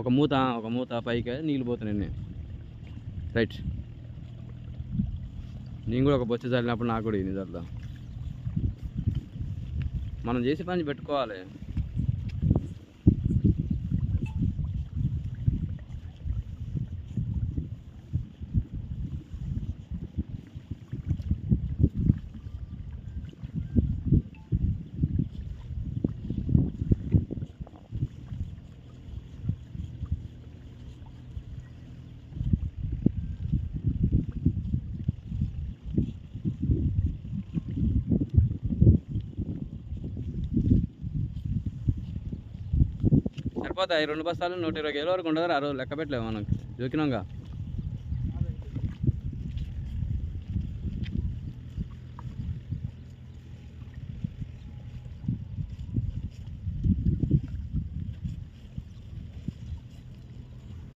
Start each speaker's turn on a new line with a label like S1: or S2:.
S1: ఒక మూత పైకి నీళ్ళు పోతున్నాయి. రైట్, నేను కూడా ఒక బొచ్చ చల్లినప్పుడు నాకు కూడా ఇది చల్లుదా. మనం చేసే పని పెట్టుకోవాలి. సరిపోతాయి 2 బస్తాలు 120 కిలో వరకు ఉండదు. ఆ రోజు లెక్క పెట్టలేము మనం, జోకినాంగా.